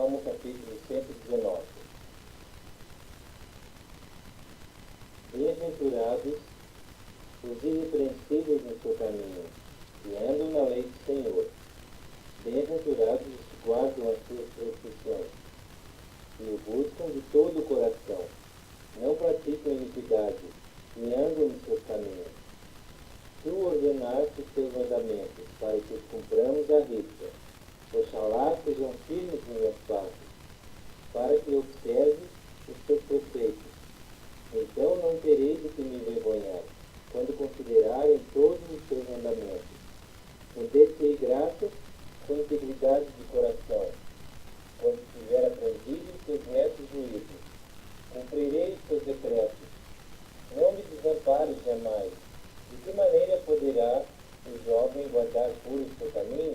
Salmo capítulo 119. Bem-aventurados os irrepreensíveis no seu caminho, que andam na lei do Senhor. Bem-aventurados os que guardam as suas prescrições, que o buscam de todo o coração, não praticam iniquidade, e andam nos seus caminhos. Tu ordenaste os teus mandamentos, para que os cumpramos à risca. Oxalá sejam firmes minhas passos, para que observe os teus preceitos. Então não tereis de que me envergonhar, quando considerarem todos os teus mandamentos. Render-te-ei graças com integridade de coração, quando tiver aprendido os teus retos juízos. Cumprirei os teus decretos. Não me desampares jamais. De que maneira poderá o jovem guardar puro o seu caminho?